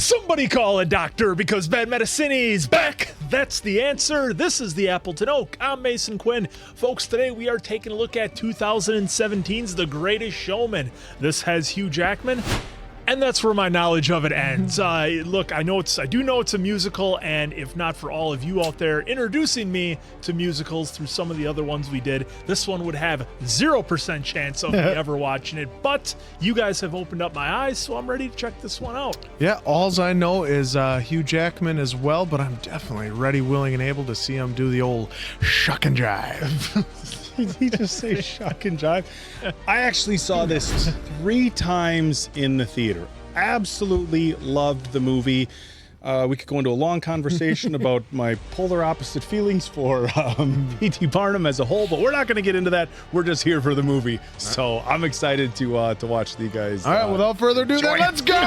Somebody call a doctor because bad medicine is back. That's the answer. This is the Appleton Oak. I'm Mason Quinn. Folks, today we are taking a look at 2017's The Greatest Showman. This has Hugh Jackman. And that's where my knowledge of it ends. Look, I do know it's a musical, and if not for all of you out there introducing me to musicals through some of the other ones we did, this one would have 0% chance of me ever watching it. But you guys have opened up my eyes, so I'm ready to check this one out. Yeah, alls I know is Hugh Jackman as well, but I'm definitely ready, willing, and able to see him do the old shuck and jive. Did he just say shuck and jive? I actually saw this 3 times in the theater. Absolutely loved the movie. We could go into a long conversation about my polar opposite feelings for P.T. Barnum as a whole, but we're not going to get into that. We're just here for the movie. So I'm excited to watch the guys. All right, without further ado, then let's go!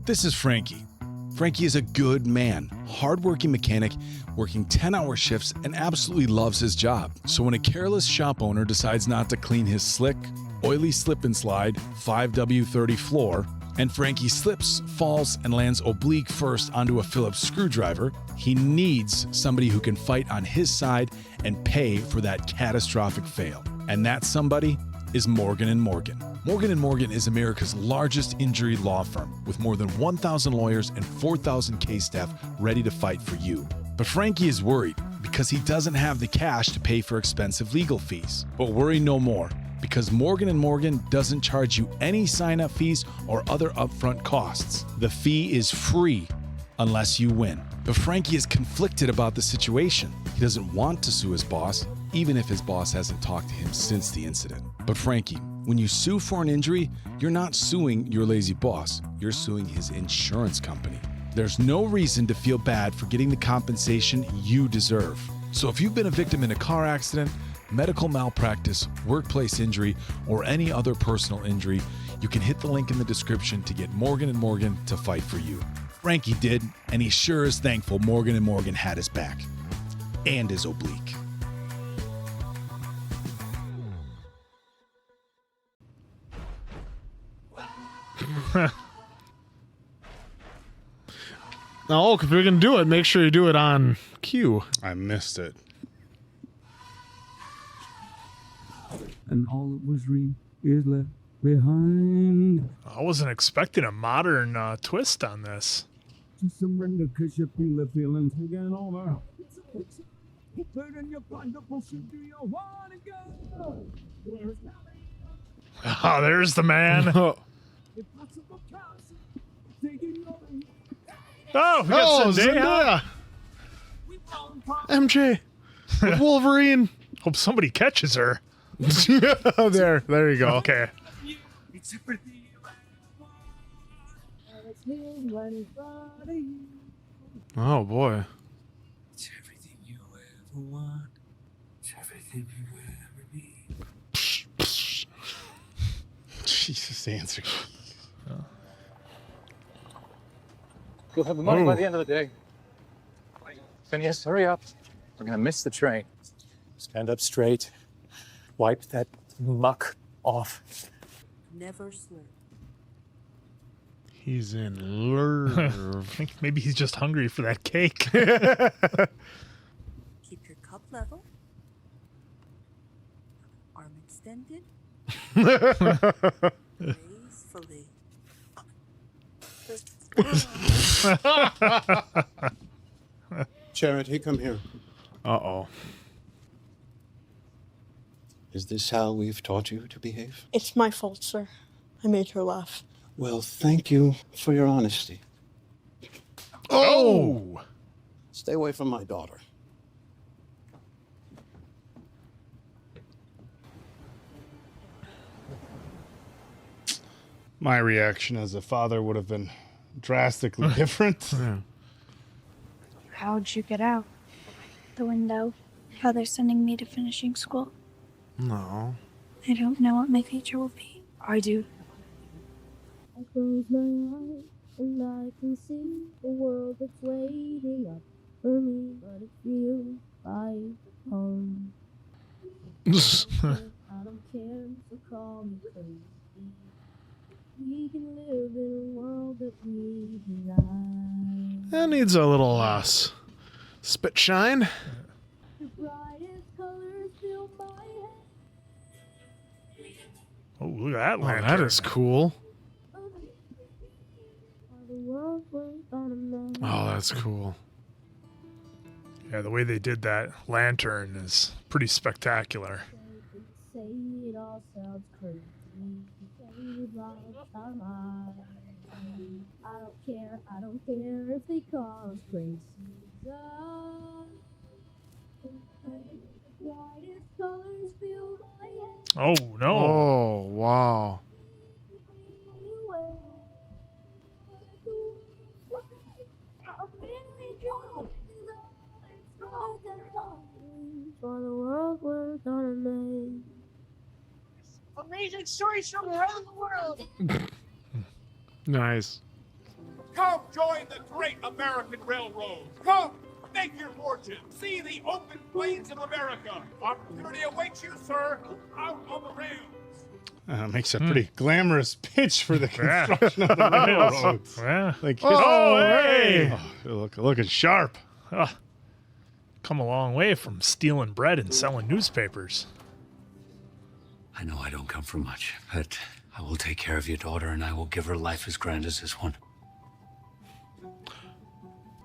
This is Frankie. Frankie is a good man, hardworking mechanic, working 10-hour shifts and absolutely loves his job. So when a careless shop owner decides not to clean his slick, oily slip and slide 5W30 floor, and Frankie slips, falls, and lands oblique first onto a Phillips screwdriver, he needs somebody who can fight on his side and pay for that catastrophic fail. And that somebody is Morgan & Morgan. Morgan & Morgan is America's largest injury law firm with more than 1,000 lawyers and 4,000 case staff ready to fight for you. But Frankie is worried because he doesn't have the cash to pay for expensive legal fees. But worry no more, because Morgan & Morgan doesn't charge you any sign-up fees or other upfront costs. The fee is free unless you win. But Frankie is conflicted about the situation. He doesn't want to sue his boss, even if his boss hasn't talked to him since the incident. But Frankie, when you sue for an injury, you're not suing your lazy boss, you're suing his insurance company. There's no reason to feel bad for getting the compensation you deserve. So if you've been a victim in a car accident, medical malpractice, workplace injury, or any other personal injury, you can hit the link in the description to get Morgan & Morgan to fight for you. Frankie did, and he sure is thankful Morgan & Morgan had his back. And his oblique. Now, if you're going to do it, make sure you do it on cue. I missed it. And all that was real is left behind. I wasn't expecting a modern twist on this. Just surrender because you feel the feelings again over. Put in your blind bullshit, do you want to go? Oh, there's the man. Oh, we got Zendaya. MJ. With Wolverine. Hope somebody catches her. There you go. Okay. Oh, boy. It's everything you ever want. It's everything you ever need. Jesus, answer. You'll have the money by the end of the day. Phineas, hurry up. We're gonna miss the train. Stand up straight. Wipe that muck off. Never slur. He's in love. I think maybe he's just hungry for that cake. Keep your cup level. Arm extended. Gracefully. Charity, come here. Uh-oh. Is this how we've taught you to behave? It's my fault, sir. I made her laugh. Well, thank you for your honesty. Oh! Stay away from my daughter. My reaction as a father would have been drastically different. Yeah. How'd you get out? The window. How they're sending me to finishing school. No. I don't know what my future will be. I do. I close my eyes and I can see the world that's waiting up for me, but it feels like home. I don't care, so call me crazy. We can live in a world that we design. That needs a little spit shine. The brightest colors fill my head. Oh, look at that Oh, lantern. that is cool. The world was on a man. Oh, that's cool. Yeah, the way they did that lantern is pretty spectacular. Say it all sounds crazy. Say it like I'm high. I don't care if they call us crazy. The brightest colors fill my head. Oh, no. Oh, wow. For the world we're gonna make. Amazing stories from around the world. Nice. Come join the great American Railroad. Come make your fortune. See the open plains of America. Opportunity awaits you, sir, out on the rails. Makes a pretty glamorous pitch for the construction of the railroads. Yeah. Like, Oh, hey! looking sharp. Come a long way from stealing bread and selling newspapers. I know I don't come for much, but I will take care of your daughter and I will give her life as grand as this one.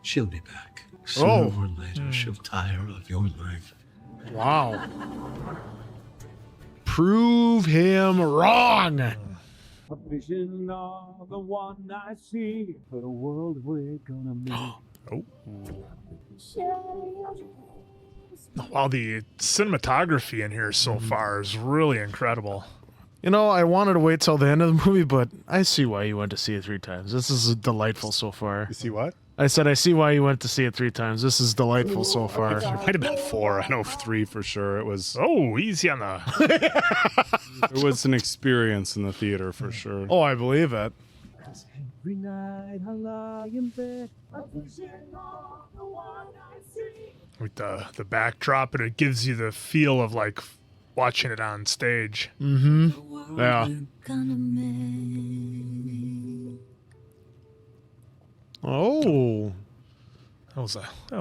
She'll be back. Sooner or later, she'll tire of your life. Wow. Prove him wrong. A vision of the one I see for the world we're gonna make. Oh. Wow, the cinematography in here so far is really incredible. You know, I wanted to wait till the end of the movie, but I see why you went to see it 3 times. This is delightful so far. You see what? I said I see why you went to see it 3 times. This is delightful so far. It might have been 4. I know 3 for sure. It was. Oh, easy on the... It was an experience in the theater for sure. Oh, I believe it. Every night I lie in bed. A vision of the one I see. With the backdrop, and it gives you the feel of like watching it on stage. Mm-hmm. Yeah. Oh. That was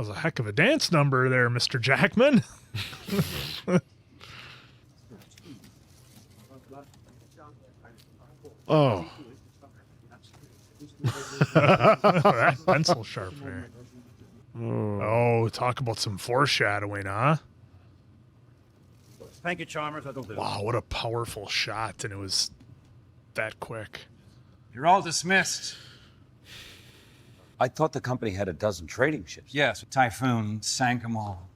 a heck of a dance number there, Mr. Jackman. Oh. That pencil sharpener. Oh, talk about some foreshadowing, huh? Thank you, Chalmers. That'll do. Wow, what a powerful shot, and it was that quick. You're all dismissed. I thought the company had a dozen trading ships. Yes, a typhoon sank them all.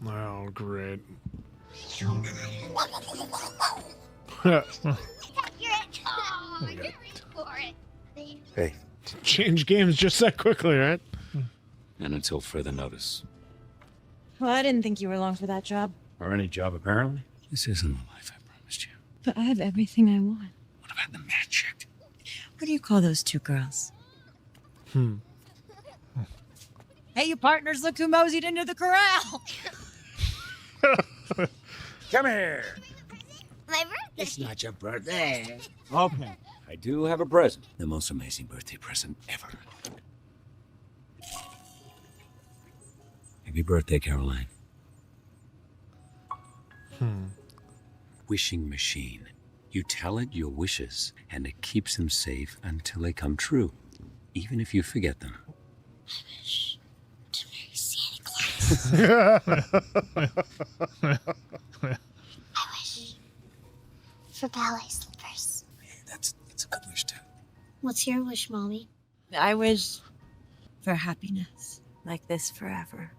Oh, great. Hey. Change games just that quickly, right? And until further notice. Well, I didn't think you were long for that job. Or any job, apparently. This isn't the life I promised you. But I have everything I want. What about the magic? What do you call those 2 girls? Hey, you partners, look who moseyed into the corral. Come here. My birthday. It's not your birthday. Okay. I do have a present. The most amazing birthday present ever. Happy birthday, Caroline. Wishing machine. You tell it your wishes, and it keeps them safe until they come true, even if you forget them. To marry Santa Claus. I wish for ballet slippers. That's a good wish, too. What's your wish, Mommy? I wish for happiness like this forever.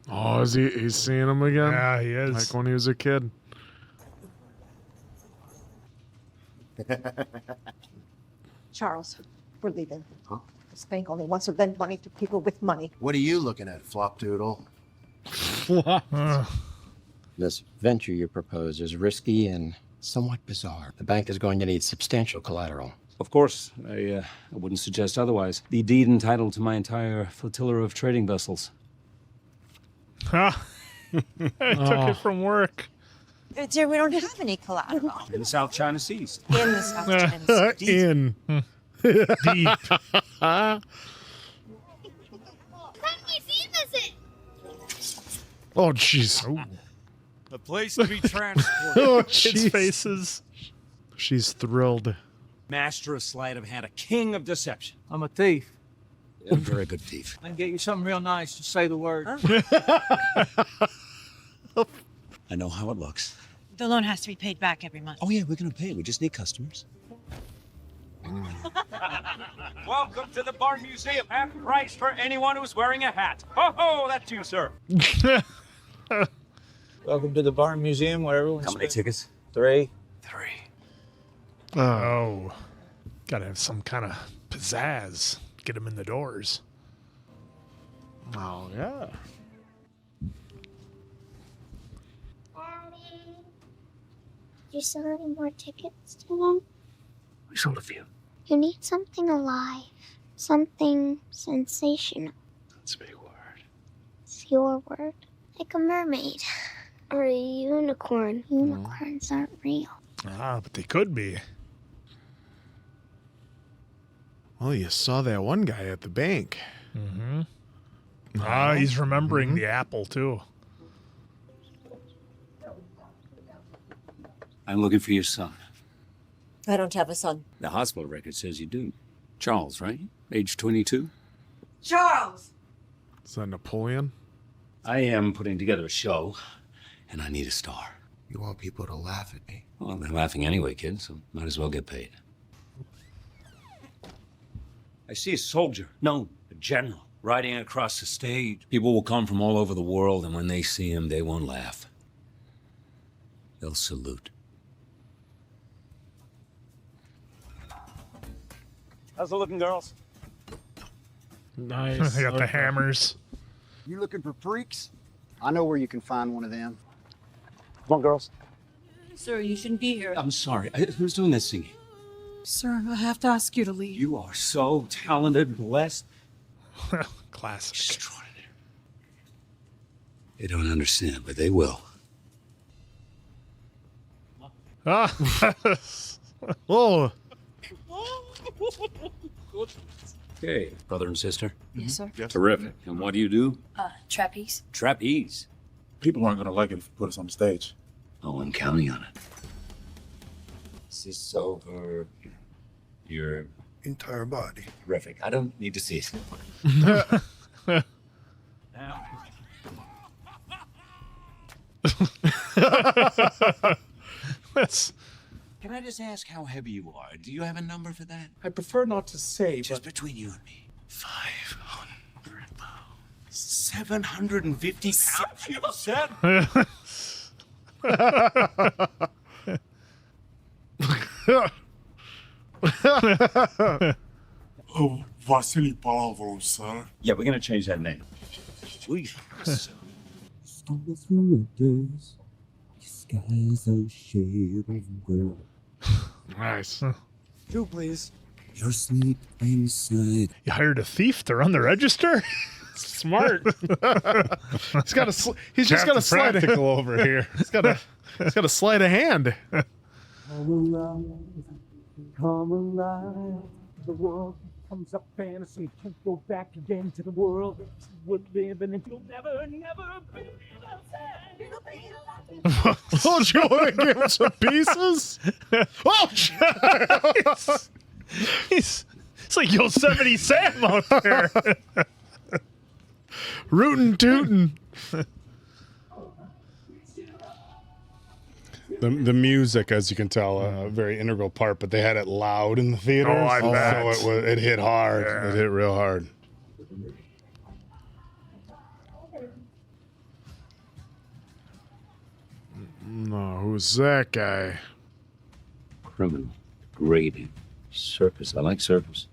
Oh, he's seeing him again? Yeah, he is. Like when he was a kid. Charles, we're leaving. Huh? This bank only wants to lend money to people with money. What are you looking at, Flopdoodle? This venture you propose is risky and somewhat bizarre. The bank is going to need substantial collateral. Of course, I wouldn't suggest otherwise. The deed entitled to my entire flotilla of trading vessels. I took it from work. Dear, we don't have any collateral. In the South China Seas. In the South China Sea. In. Deep. Oh, jeez. The place to be transported. Oh, Kids' jeez. faces. She's thrilled. Master of sleight of hand, a king of deception. I'm a thief. A very good thief. I can get you something real nice. Just say the word. I know how it looks. The loan has to be paid back every month. Oh yeah, we're gonna pay. We just need customers. Welcome to the Barn Museum. Half price for anyone who's wearing a hat. Ho ho, that's you, sir. Welcome to the Barnum Museum where everyone's... How many tickets? 3. Oh. Gotta have some kind of pizzazz. Get them in the doors. Oh, yeah. Daddy, did you sell any more tickets today? We sold a few. You need something alive, something sensational. That's a big word. It's your word. Like a mermaid or a unicorn. Unicorns aren't real. Ah, but they could be. Well, you saw that one guy at the bank. Mm-hmm. Ah, he's remembering the apple, too. I'm looking for your son. I don't have a son. The hospital record says you do. Charles, right? Age 22? Charles! Is that Napoleon? I am putting together a show, and I need a star. You want people to laugh at me. Well, they're laughing anyway, kid, so might as well get paid. I see a soldier, no, a general, riding across the stage. People will come from all over the world, and when they see him, they won't laugh. They'll salute. How's it looking, girls? Nice. I got the hammers. You looking for freaks? I know where you can find one of them. Come on, girls. Sir, you shouldn't be here. I'm sorry. Who's doing this singing? Sir, I have to ask you to leave. You are so talented, blessed. Classic. Extraordinary. They don't understand, but they will. Ah. Oh. Okay, brother and sister. Yes, sir. Terrific. And what do you do? Trapeze. Trapeze. People aren't going to like it if you put us on the stage. Oh, I'm counting on it. Is this over your Entire body. terrific? I don't need to see it. That's... Can I just ask how heavy you are? Do you have a number for that? I prefer not to say, Just between you and me. 500 pounds. 750 pounds, you said? Oh, Vasily Palavro, sir. Yeah, we're gonna change that name. We. Nice. Two, please. Your sleep inside. You hired a thief to run the register? Smart. He's got a. He's just got a slide. Practical over here. He's got a. He's got a sleight of hand. Come alive. The world comes up fantasy. Can't go back again to the world that you were living in. You'll never be Don't you want to give him some pieces? Oh, it's like Yosemite Sam out there. Rootin' tootin'. The music, as you can tell, a very integral part, but they had it loud in the theater. Oh, I bet. So it hit hard. Yeah. It hit real hard. No, who's that guy? Criminal. Grading. Circus. I like circus.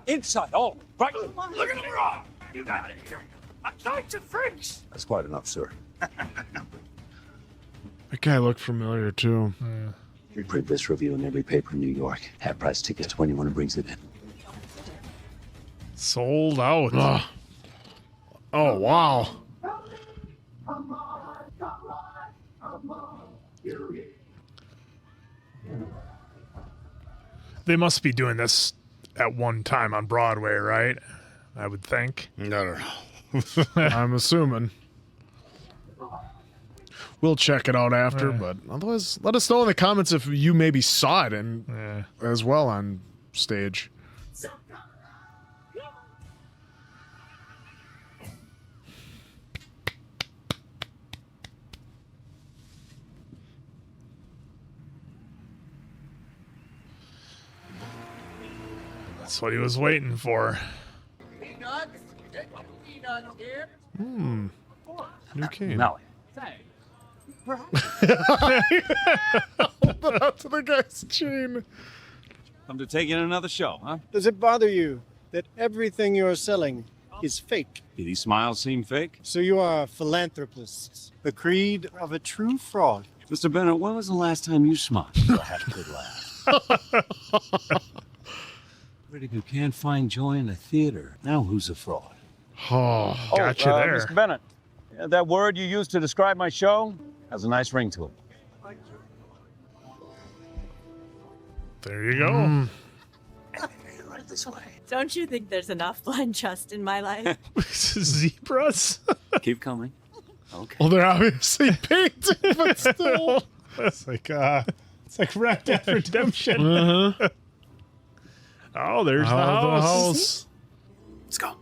Inside, all right. Look at the rock! You got it here. A bunch of freaks! That's quite enough, sir. That guy looked familiar too. Print this review in every paper in New York. Half price tickets to anyone who brings it in. Sold out. Ugh. Oh, wow. They must be doing this at one time on Broadway, right? I would think. I don't know. I'm assuming. We'll check it out after, but otherwise, let us know in the comments if you maybe saw it as well on stage. That's what he was waiting for. New cane. Molly. Hold it out to the guy's chain. Come to take in another show, huh? Does it bother you that everything you're selling is fake? Did these smiles seem fake? So you are a philanthropist, the creed of a true fraud. Mr. Bennett, when was the last time you smiled? You'll have a good laugh. Critic who can't find joy in the theater. Now who's a fraud? Oh, got you there. Mr. Bennett, that word you used to describe my show has a nice ring to it. There you go. Right this way. Don't you think there's enough blind trust in my life? Zebras? Keep coming. Okay. Well, they're obviously painted, but still. It's like Red Dead Redemption. Uh-huh. Oh, there's the Out house. of the house. Let's go.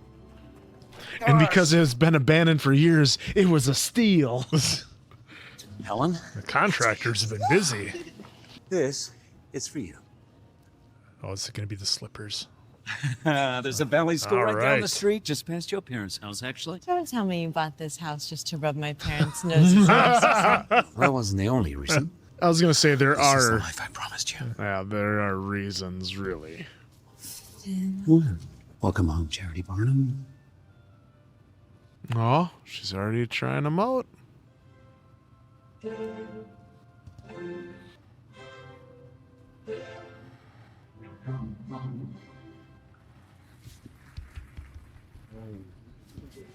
And because it has been abandoned for years, it was a steal. Helen? The contractors have been busy. This is for you. Oh, is it going to be the slippers? There's a ballet school All right down right. the street, just past your parents' house, actually. Don't tell me you bought this house just to rub my parents' noses. That wasn't the only reason. I was going to say there This is the are. life I promised you. Yeah, there are reasons, really. Welcome home, Charity Barnum. Oh, she's already trying them out.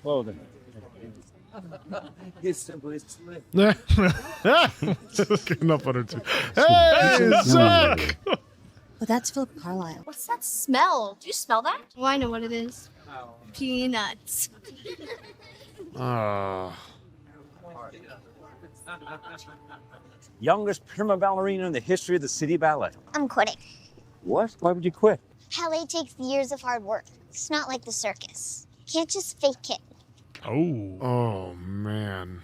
Well then. It's simply slip. Getting up on her too. Hey, Zach! Well, that's Philip Carlisle. What's that smell? Do you smell that? Oh, I know what it is. Peanuts. Youngest prima ballerina in the history of the city ballet. I'm quitting. What? Why would you quit? Ballet takes years of hard work. It's not like the circus. You can't just fake it. Oh, man.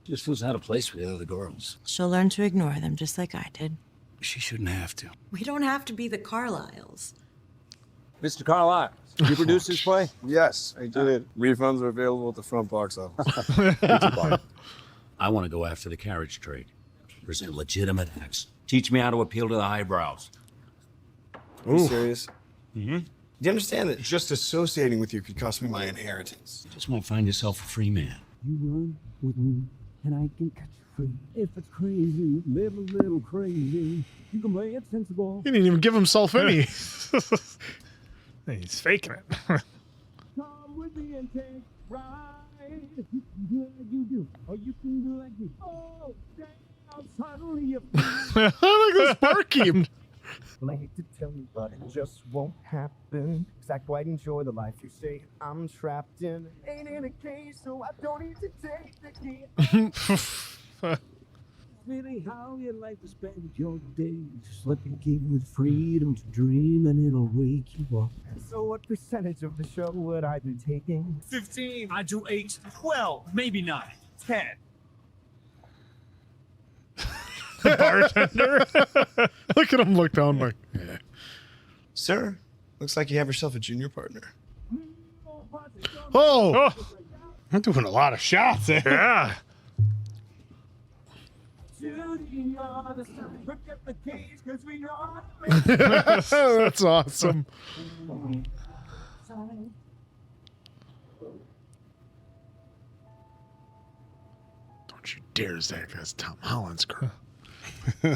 Just was out of place with the other girls. She'll learn to ignore them just like I did. She shouldn't have to. We don't have to be the Carlyles. Mr. Carlisle, did you produce this play? Yes, I did. Refunds are available at the front box office. I want to go after the carriage trade. Present legitimate acts. Teach me how to appeal to the highbrows. Are you serious? Mm-hmm. Do you understand that just associating with you could cost me my inheritance? You just might find yourself a free man. You run with me, and I can catch you free. If it's crazy, live a little crazy. You can play it sensible. He didn't even give himself any. He's faking it. Come with me and take ride. You can do like you do, or you can do like me. Oh, damn, suddenly you Look at this barkeep. Well, I hate to tell you, but it just won't happen. Cause I quite enjoy the life you say I'm trapped in. Ain't in a cage, so I don't need to take the key. Really how you like to spend your days. Just let me give you the freedom to dream and it'll wake you up. So what percentage of the show would I be taking? 15. I do 8. 12. Maybe 9. 10. The bartender. Look at him look down like, yeah. Sir, looks like you have yourself a junior partner. Oh! I'm doing a lot of shots there. Yeah. That's awesome. Don't you dare, Zach. That's Tom Holland's girl.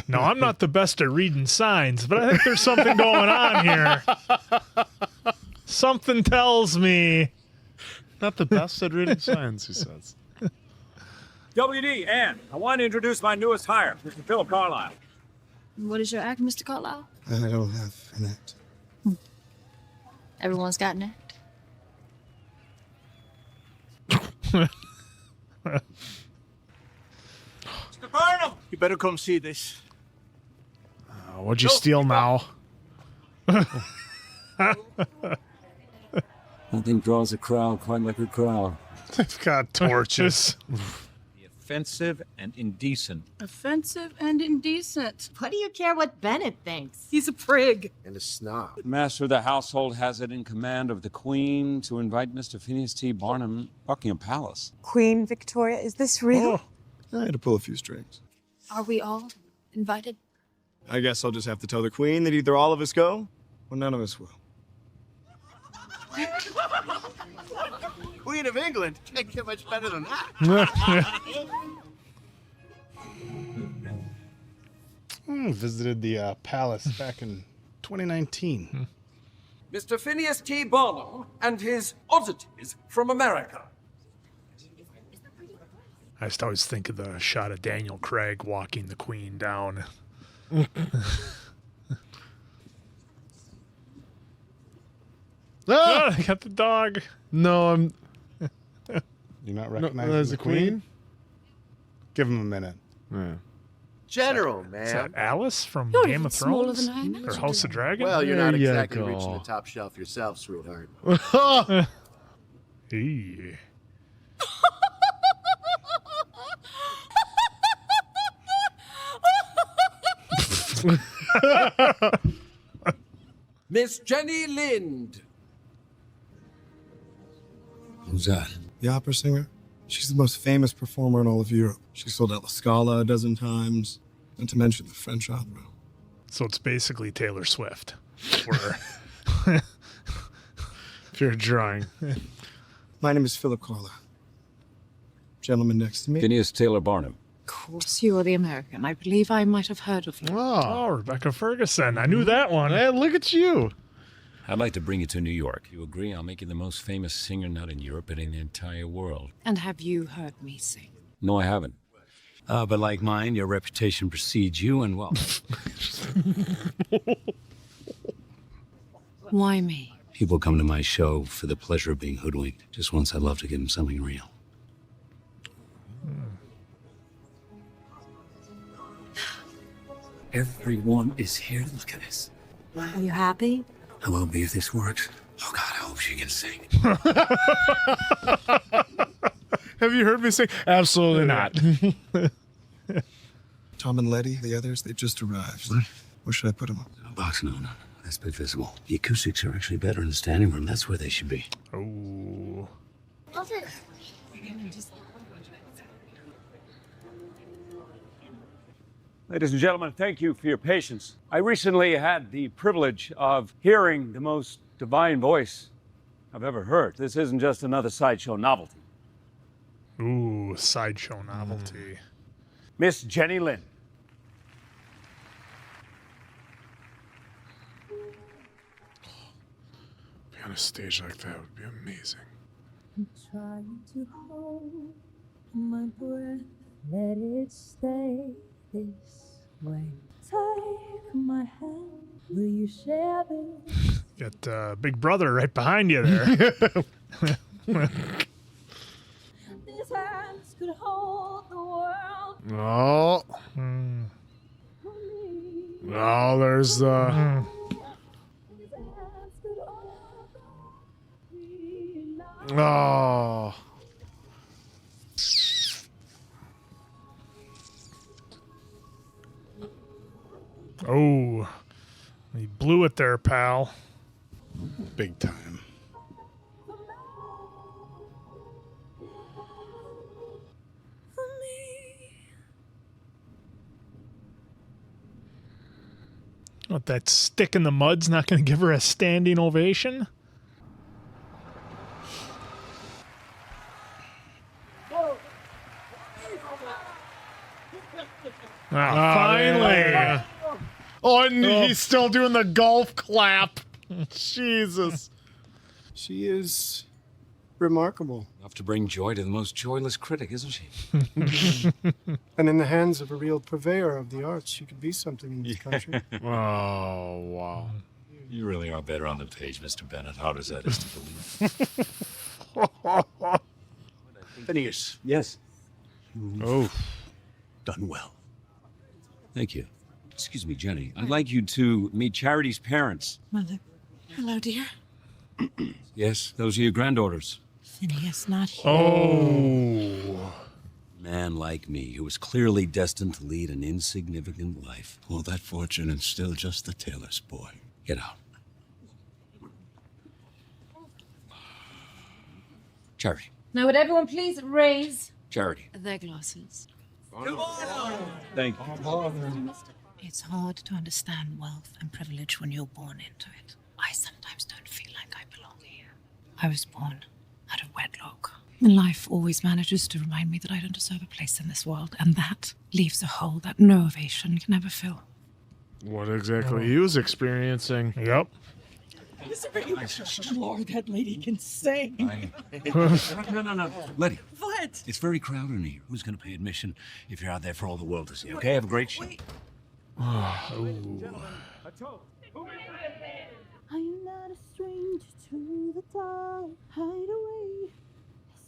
No, I'm not the best at reading signs, but I think there's something going on here. Something tells me. Not the best at reading signs, he says. WD, Ann, I want to introduce my newest hire, Mr. Philip Carlisle. What is your act, Mr. Carlisle? I don't have an act. Everyone's got an act. Mr. Barnum! You better come see this. What'd you steal now? Nothing draws a crowd quite like a crowd. They've got torches. Offensive and indecent. Offensive and indecent. What do you care what Bennett thinks? He's a prig. And a snob. Master of the household has it in command of the Queen to invite Mr. Phineas T. Barnum Buckingham Palace. Queen Victoria, is this real? I had to pull a few strings. Are we all invited? I guess I'll just have to tell the Queen that either all of us go or none of us will. Queen of England. Can't get much better than that. Visited the palace back in 2019. Mr. Phineas T. Barnum and his oddities from America. I just always think of the shot of Daniel Craig walking the Queen down. I got the dog. No, I'm. You're not recognizing as the a queen? Give him a minute. Yeah. General, Is man. that Alice from You're Game even of smaller Thrones? than I imagined. Or House of Dragon? Well, you're There not you exactly go. reaching the top shelf yourself, sweetheart. Hey. Miss Jenny Lind. Who's that? The opera singer. She's the most famous performer in all of Europe. She sold out La Scala a dozen times, not to mention the French opera. So it's basically Taylor Swift. Or If you're drawing. My name is Philip Carlisle. Gentleman next to me. Phineas Taylor Barnum. Of course, you are the American. I believe I might have heard of you. Oh, Rebecca Ferguson. I knew that one. Hey, look at you. I'd like to bring you to New York. You agree? I'll make you the most famous singer not in Europe, but in the entire world. And have you heard me sing? No, I haven't. But like mine, your reputation precedes you, and well, Why me? people come to my show for the pleasure of being hoodwinked. Just once, I'd love to give them something real. Everyone is here. Look at this. Are you happy? I won't be if this works. Oh God, I hope she can sing. Have you heard me sing? Absolutely not. Tom and Letty, the others, they just arrived. Where should I put them? Box, no. That's a bit visible. The acoustics are actually better in the standing room. That's where they should be. Oh. Ladies and gentlemen, thank you for your patience. I recently had the privilege of hearing the most divine voice I've ever heard. This isn't just another sideshow novelty. Ooh, sideshow novelty. Miss Jenny Lind. Be on a stage like that would be amazing. I'm trying to hold my breath, let it stay this way. Take my hand, will you share this? Got Big Brother right behind you there. These hands could hold the world. Oh. Oh, there's the. Oh. Oh. He blew it there, pal. Big time. What, that stick in the mud's not going to give her a standing ovation? Finally. Oh, and he's still doing the golf clap. Jesus. She is remarkable. Enough to bring joy to the most joyless critic, isn't she? And in the hands of a real purveyor of the arts, she could be something in this country. Oh, wow. You really are better on the page, Mr. Bennett. Hard as that is to believe. Phineas. Yes. Oh. Done well. Thank you. Excuse me, Jenny. I'd like you to meet Charity's parents. Mother. Hello, dear. Yes, those are your granddaughters. Phineas, not here. Oh. A man like me, who was clearly destined to lead an insignificant life. All that fortune and still just the tailor's boy. Get out. Charity. Now, would everyone please raise Charity. their glasses? Thank you. It's hard to understand wealth and privilege when you're born into it. I sometimes don't feel like I belong here. I was born out of wedlock. And life always manages to remind me that I don't deserve a place in this world, and that leaves a hole that no ovation can ever fill. What exactly he was experiencing. Yep. Lord, that lady can sing. No. Letty. What? It's very crowded in here. Who's going to pay admission if you're out there for all the world to see? Okay, have a great show. Are you not a stranger to the dark? Hide away.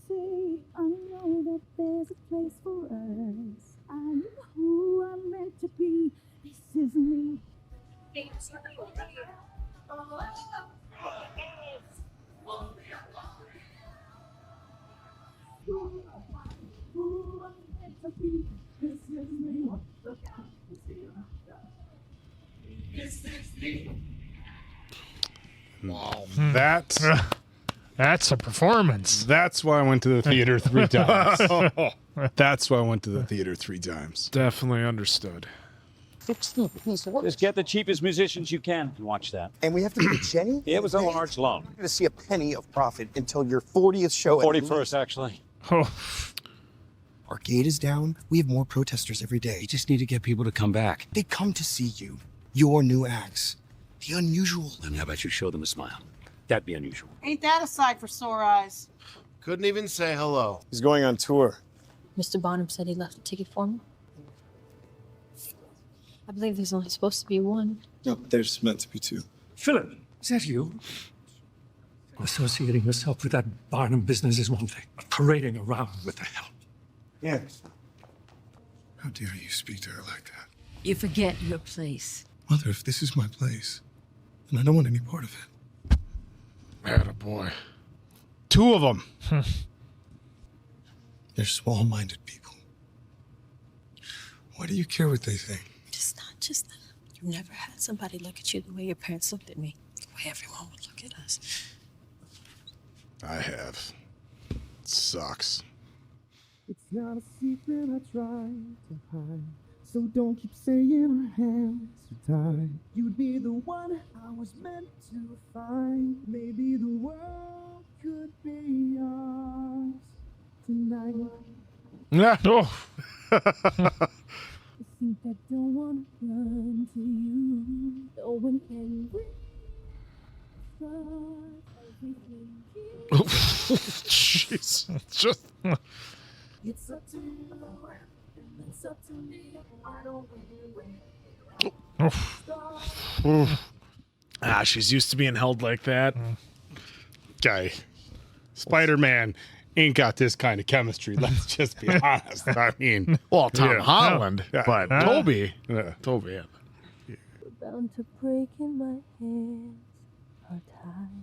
Say, I know that there's a place for us. I know who I'm meant to be. This is me. Wow. That's a performance. That's why I went to the theater 3 times. That's why I went to the theater 3 times. Definitely understood. Just get the cheapest musicians you can and watch that. And we have to meet Jenny? It was a large loan. You're going to see a penny of profit until your 40th show. 41st, actually. Oh. Our gate is down. We have more protesters every day. You just need to get people to come back. They come to see you. Your new acts. The unusual. Then how about you show them a smile? That'd be unusual. Ain't that a sight for sore eyes? Couldn't even say hello. He's going on tour. Mr. Barnum said he left a ticket for me. I believe there's only supposed to be one. No, there's meant to be 2. Philip, is that you? Associating yourself with that Barnum business is one thing, but parading around with the help. Yes. How dare you speak to her like that? You forget your place. Mother, if this is my place, then I don't want any part of it. Attaboy. 2 of them. They're small-minded people. Why do you care what they think? Just not just that. You never had somebody look at you the way your parents looked at me. The way everyone would look at us. I have. It sucks. It's not a secret I try to hide. So don't keep saying our hands are tied. You'd be the one I was meant to find. Maybe the world could be ours tonight. Oh. I think I don't want to run to you. No one can win. Jeez. Just. It's up to you. It's up to me. I don't She's used to being held like that. Guy, Spider-Man ain't got this kind of chemistry. Let's just be honest. I mean, well, Tom yeah. Holland, Yeah. but Toby. Toby, yeah. We're bound to break in my hands are tied.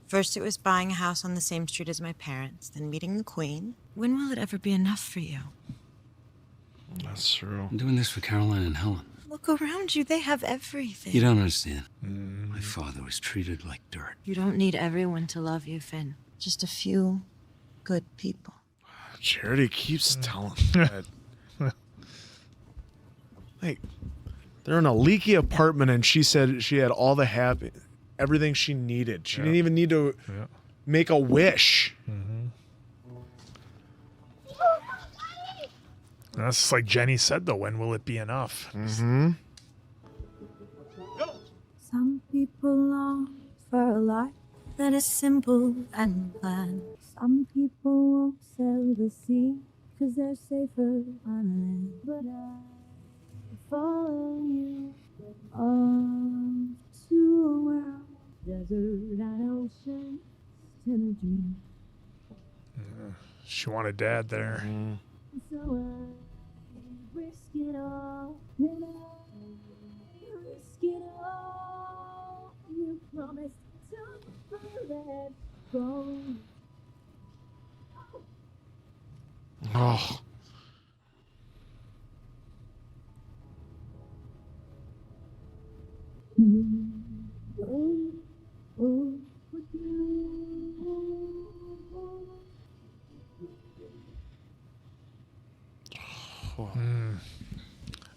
First, it was buying a house on the same street as my parents, then meeting the Queen. When will it ever be enough for you? That's true. I'm doing this for Caroline and Helen. Look around you. They have everything. You don't understand. My father was treated like dirt. You don't need everyone to love you, Finn. Just a few good people. Charity keeps telling me that. Like, they're in a leaky apartment, and she said she had all the everything she needed. She didn't even need to make a wish. That's like Jenny said, though. When will it be enough? Some people long for a life that is simple and planned. Some people won't sail the sea because they're safer on land. But I follow you off to a world, desert and ocean, in a dream. She wanted Dad there. So I risk it all, and I risk it all. You promised to let go. Oh.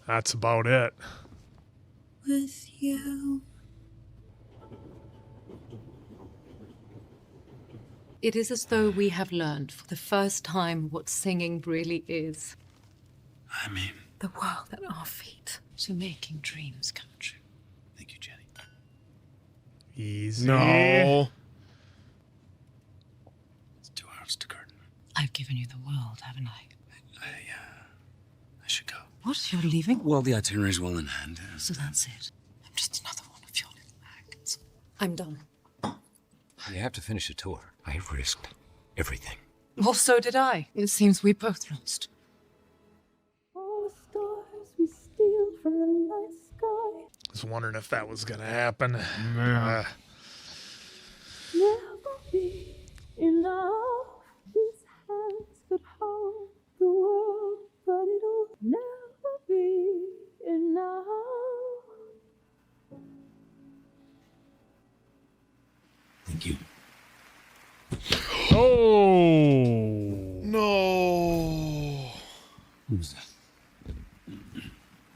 That's about it. With you. It is as though we have learned for the first time what singing really is. I mean, The world at our feet, to making dreams come true. Thank you, Jenny. Easy. No. It's 2 hours to curtain. I've given you the world, haven't I? I should go. What? You're leaving? Well, the itinerary's well in hand. So that's it. I'm just another one of your little acts. I'm done. You have to finish the tour. I risked everything. Well, so did I. It seems we both lost. All the stars we steal from the night sky. I was wondering if that was going to happen. Never be enough. These hands could hold the world, but it'll never be enough. Thank you. Oh. No. Who's that?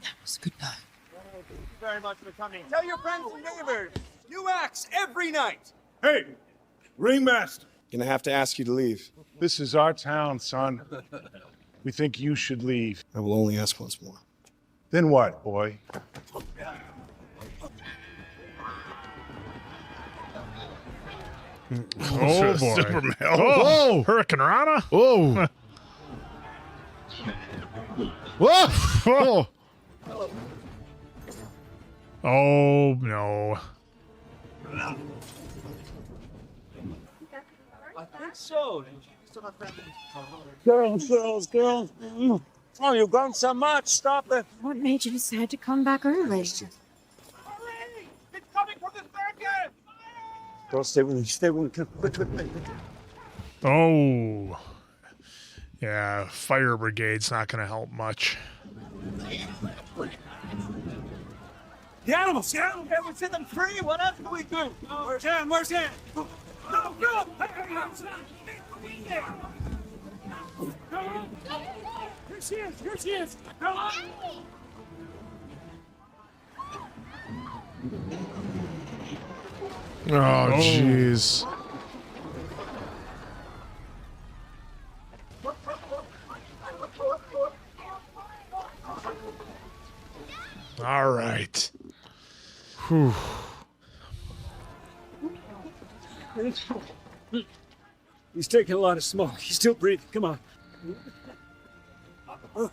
That was goodbye. Thank you very much for coming. Tell your friends and neighbors. New acts every night. Hey, ringmaster. Gonna have to ask you to leave. This is our town, son. We think you should leave. I will only ask once more. Then what, boy? Oh, boy. Superman. Oh, Hurricane Rana? Oh. Whoa. Oh, no. I think so. Girls. Oh, you've grown so much. Stop it. What made you decide to come back early? It's coming from the circus! Girls, stay with me. Stay with me. Oh. Yeah, fire brigade's not going to help much. The animals. We set them free. What else do we do? Where's Jan? Where's Jan? No, go! Here she is. Here she is. Oh, jeez. All right. Whew. He's taking a lot of smoke. He's still breathing. Come on. Okay.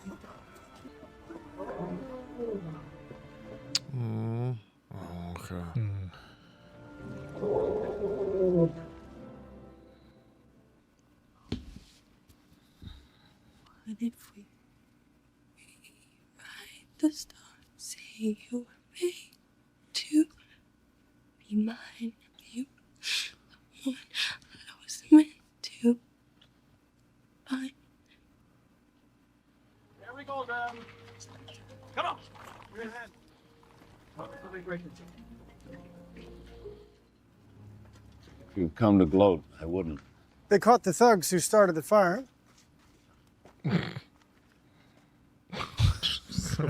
What if we ride the stars? Say you were made to be mine. You the one I was meant to find. There we go, Dan. Come on. We're ahead. If you'd come to gloat, I wouldn't. They caught the thugs who started the fire.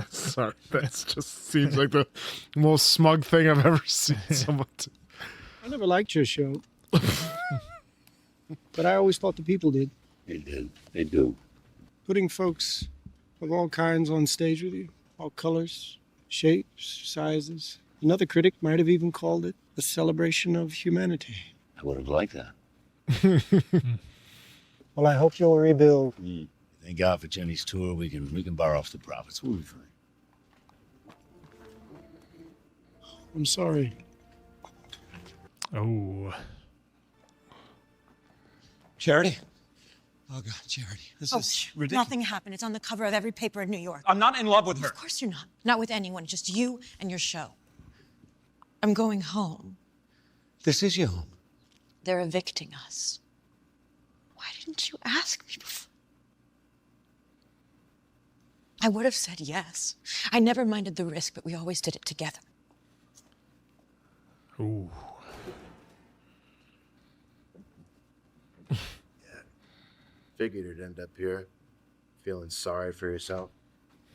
Sorry, that just seems like the most smug thing I've ever seen someone do. I never liked your show. But I always thought the people did. They did. They do. Putting folks of all kinds on stage with you, all colors, shapes, sizes. Another critic might have even called it a celebration of humanity. I would have liked that. Well, I hope you'll rebuild. Thank God for Jenny's tour. We can bar off the profits. We'll be fine. I'm sorry. Oh. Charity? Oh, God, Charity. This is ridiculous. Nothing happened. It's on the cover of every paper in New York. I'm not in love with her. Of course you're not. Not with anyone. Just you and your show. I'm going home. This is your home. They're evicting us. Why didn't you ask me before? I would have said yes. I never minded the risk, but we always did it together. Ooh. Figured you'd end up here feeling sorry for yourself.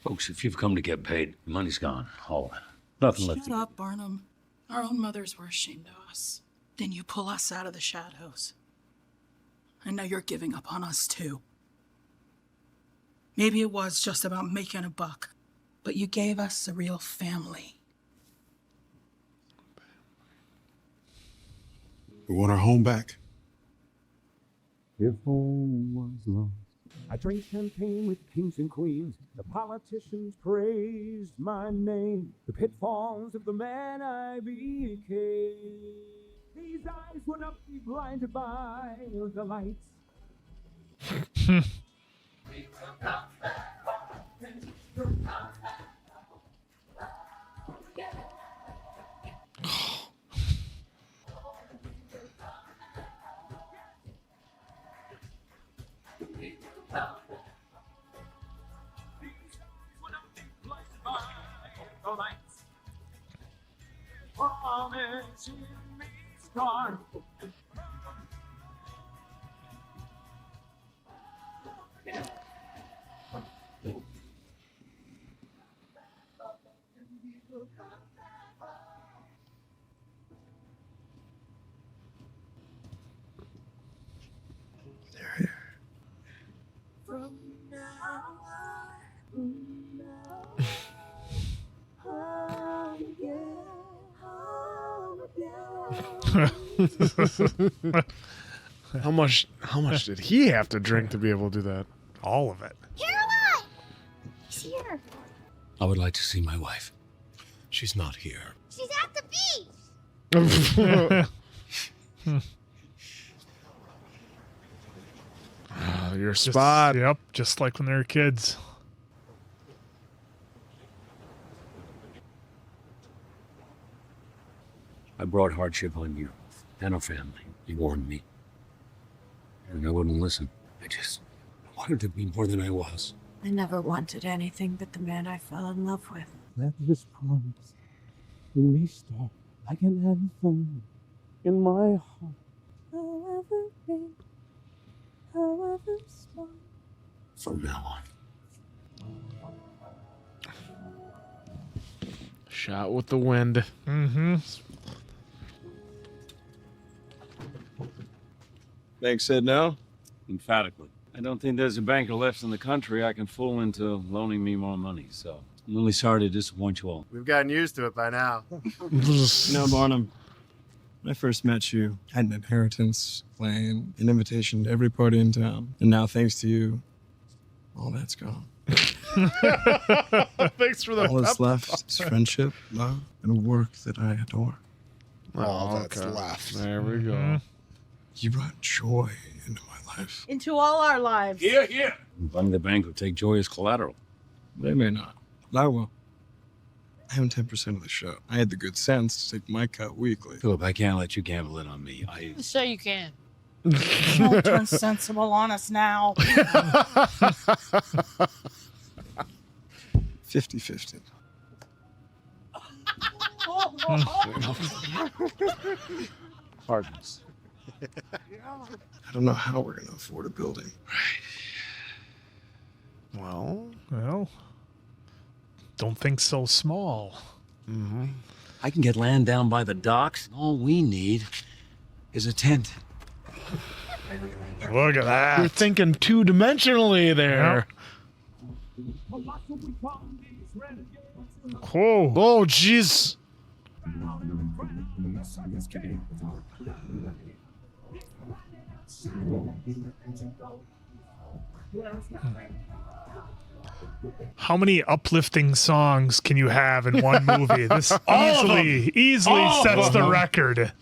Folks, if you've come to get paid, money's gone. All of it. Nothing left. Shut up, Barnum. Our own mothers were ashamed of us. Then you pull us out of the shadows. And now you're giving up on us, too. Maybe it was just about making a buck, but you gave us a real family. We want our home back. If home was lost. I drank champagne with kings and queens. The politicians praised my name. The pitfalls of the man I became. These eyes will not be blinded by the lights. How much did he have to drink to be able to do that? All of it. Here am I! He's here. I would like to see my wife. She's not here. She's at the beach. Your spot. Yep, just like when they were kids. I brought hardship on you and our family. You warned me. And I wouldn't listen. I just wanted to be more than I was. I never wanted anything but the man I fell in love with. Let this promise in me start like an anthem in my heart. However big, however small. From now on. Shot with the wind. Mm-hmm. Bank said no? Emphatically. I don't think there's a banker left in the country I can fool into loaning me more money, so I'm really sorry to disappoint you all. We've gotten used to it by now. No, Barnum. When I first met you, I had an inheritance plan, an invitation to every party in town. And now, thanks to you, all that's gone. Thanks for the All that's pep left talk. is friendship, love, and a work that I adore. All that's left. There we go. You brought joy into my life. Into all our lives. Here, here. Running the bank would take joy as collateral. They may not, but I will. I own 10% of the show. I had the good sense to take my cut weekly. Philip, I can't let you gamble it on me. So you can. Don't turn sensible on us now. 50-50. Pardons. I don't know how we're going to afford a building. Well, Don't think so small. Mm-hmm. I can get land down by the docks. All we need is a tent. Look at that. You're thinking two-dimensionally there. Whoa. Oh, jeez. How many uplifting songs can you have in one movie? This easily sets the record.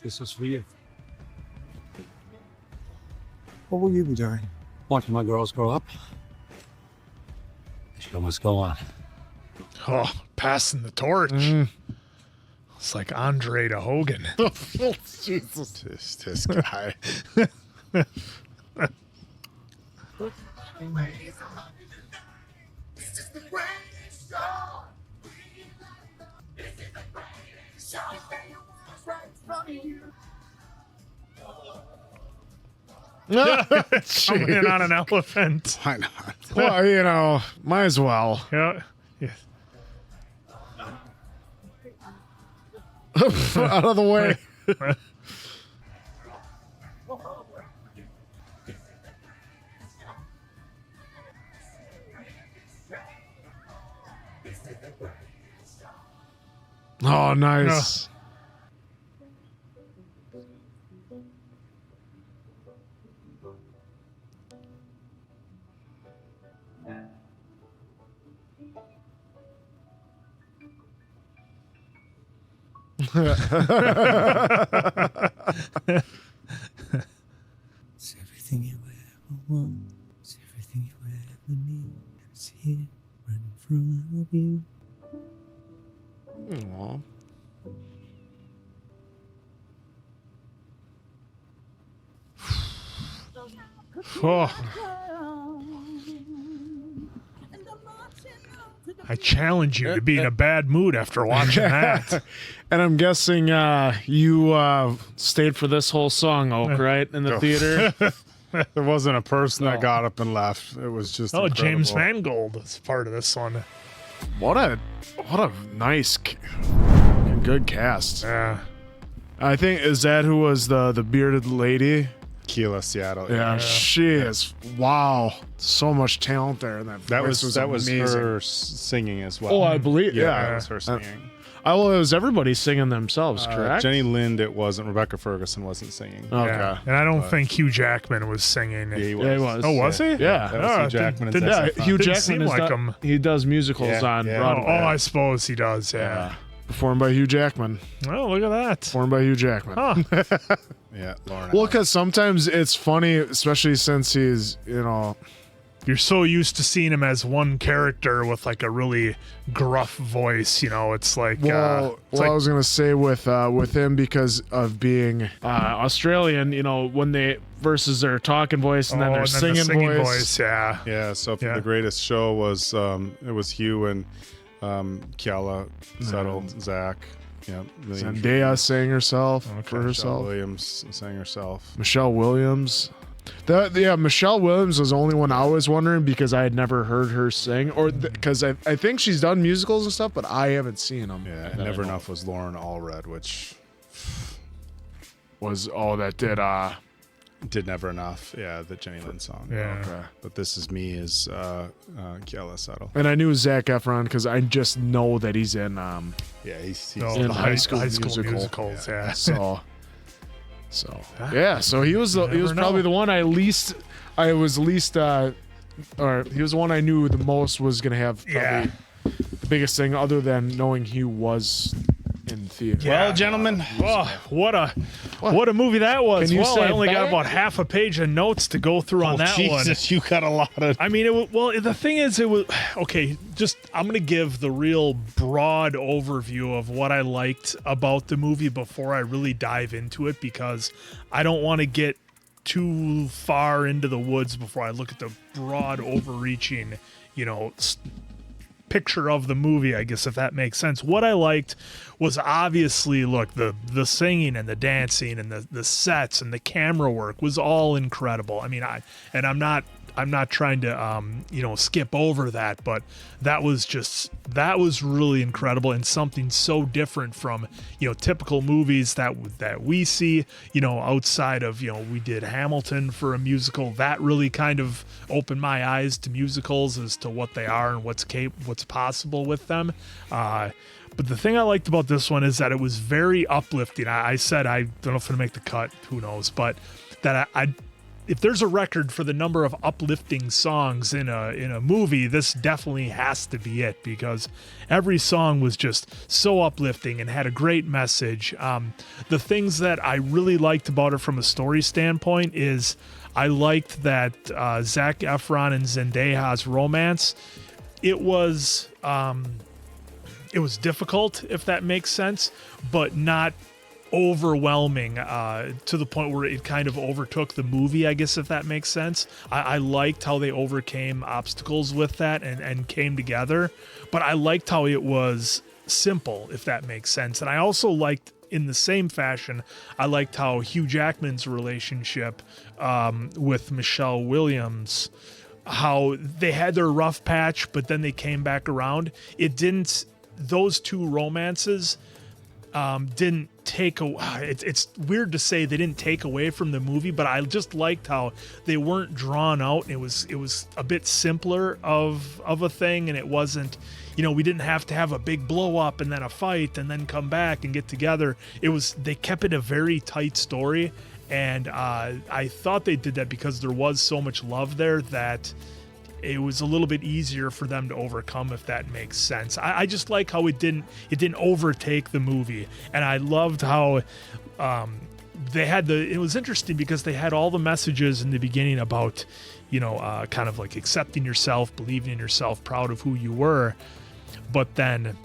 This was for you. What will you be doing? Watching my girls grow up. The show must go on. Oh, passing the torch. It's like Andre to Hogan. Jesus. This guy. Coming in on an elephant. Why not? Well, you know, might as well. Yeah. Out of the way. Oh, nice. It's everything you ever want. It's everything you ever need. It's here right in front of you. Aww. Oh. I challenge you to be in a bad mood after watching that. And I'm guessing you stayed for this whole song, Oak, right? In the theater? There wasn't a person that got up and left. It was just incredible. James Mangold is part of this one. What a nice, good cast. Yeah. I think, is that who was the bearded lady? Keela Seattle. Yeah, she is. Wow, so much talent there. And that was amazing. her singing as well. Oh, I believe. Yeah, that was her singing. Well, it was everybody singing themselves, correct? Jenny Lind, it wasn't. Rebecca Ferguson wasn't singing. Okay. Yeah. And I don't think Hugh Jackman was singing. Yeah, he was. Yeah, he was. Oh, was he? Yeah. That was Hugh Jackman. Hugh Didn't Jackman seem like him. He does musicals on Broadway. Oh, I suppose he does. Yeah. Performed by Hugh Jackman. Oh, look at that. Performed by Hugh Jackman. Huh. Yeah, Lauren. Well, because sometimes it's funny, especially since he's, you're so used to seeing him as one character with like a really gruff voice, it's like I was gonna say with him, because of being Australian, when they versus their talking voice and then their singing voice. Yeah. So for the Greatest Show was it was Hugh and Kiala settled Zach. Yeah, Zendaya sang herself for herself. Michelle Williams sang herself. Michelle Williams. Michelle Williams was the only one I was wondering, because I had never heard her sing, or because I think she's done musicals and stuff, but I haven't seen them. Yeah, and Never Enough was Lauren Allred, which was that did Never Enough. Yeah, the Jenny Lind song. Yeah. Okay. But This Is Me is Kiala Settle. And I knew Zac Efron because I just know that he's in he's in High School Musicals. Yeah. So he was probably the one he was the one I knew the most was gonna have probably the biggest thing, other than knowing he was in theater. Well, gentlemen, what a movie that was. Can you say I only got bang? about half a page of notes to go through on that one. Jesus, you got a lot of. I mean, the thing is, it was okay. I'm gonna give the real broad overview of what I liked about the movie before I really dive into it, because I don't want to get too far into the woods before I look at the broad, overreaching, picture of the movie, I guess, if that makes sense. What I liked was obviously, look, the singing and the dancing and the sets and the camera work was all incredible. I mean, I'm not trying to skip over that, but that was really incredible and something so different from typical movies that we see outside of we did Hamilton for a musical. That really kind of opened my eyes to musicals as to what they are and what's possible with them. But the thing I liked about this one is that it was very uplifting. I said, I don't know if it'll make the cut, who knows, but that if there's a record for the number of uplifting songs in a movie, this definitely has to be it, because every song was just so uplifting and had a great message. The things that I really liked about it from a story standpoint is I liked that Zac Efron and Zendaya's romance. It was difficult, if that makes sense, but not overwhelming to the point where it kind of overtook the movie, I guess, if that makes sense. I liked how they overcame obstacles with that and came together, but I liked how it was simple, if that makes sense. And I also liked, in the same fashion, I liked how Hugh Jackman's relationship with Michelle Williams, how they had their rough patch, but then they came back around. Those two romances didn't take it's weird to say they didn't take away from the movie, but I just liked how they weren't drawn out. It was a bit simpler of a thing, and it wasn't, we didn't have to have a big blow up and then a fight and then come back and get together. They kept it a very tight story, and I thought they did that because there was so much love there that it was a little bit easier for them to overcome, if that makes sense. I just like how it didn't overtake the movie, and I loved how they had it was interesting because they had all the messages in the beginning about kind of like accepting yourself, believing in yourself, proud of who you were, but then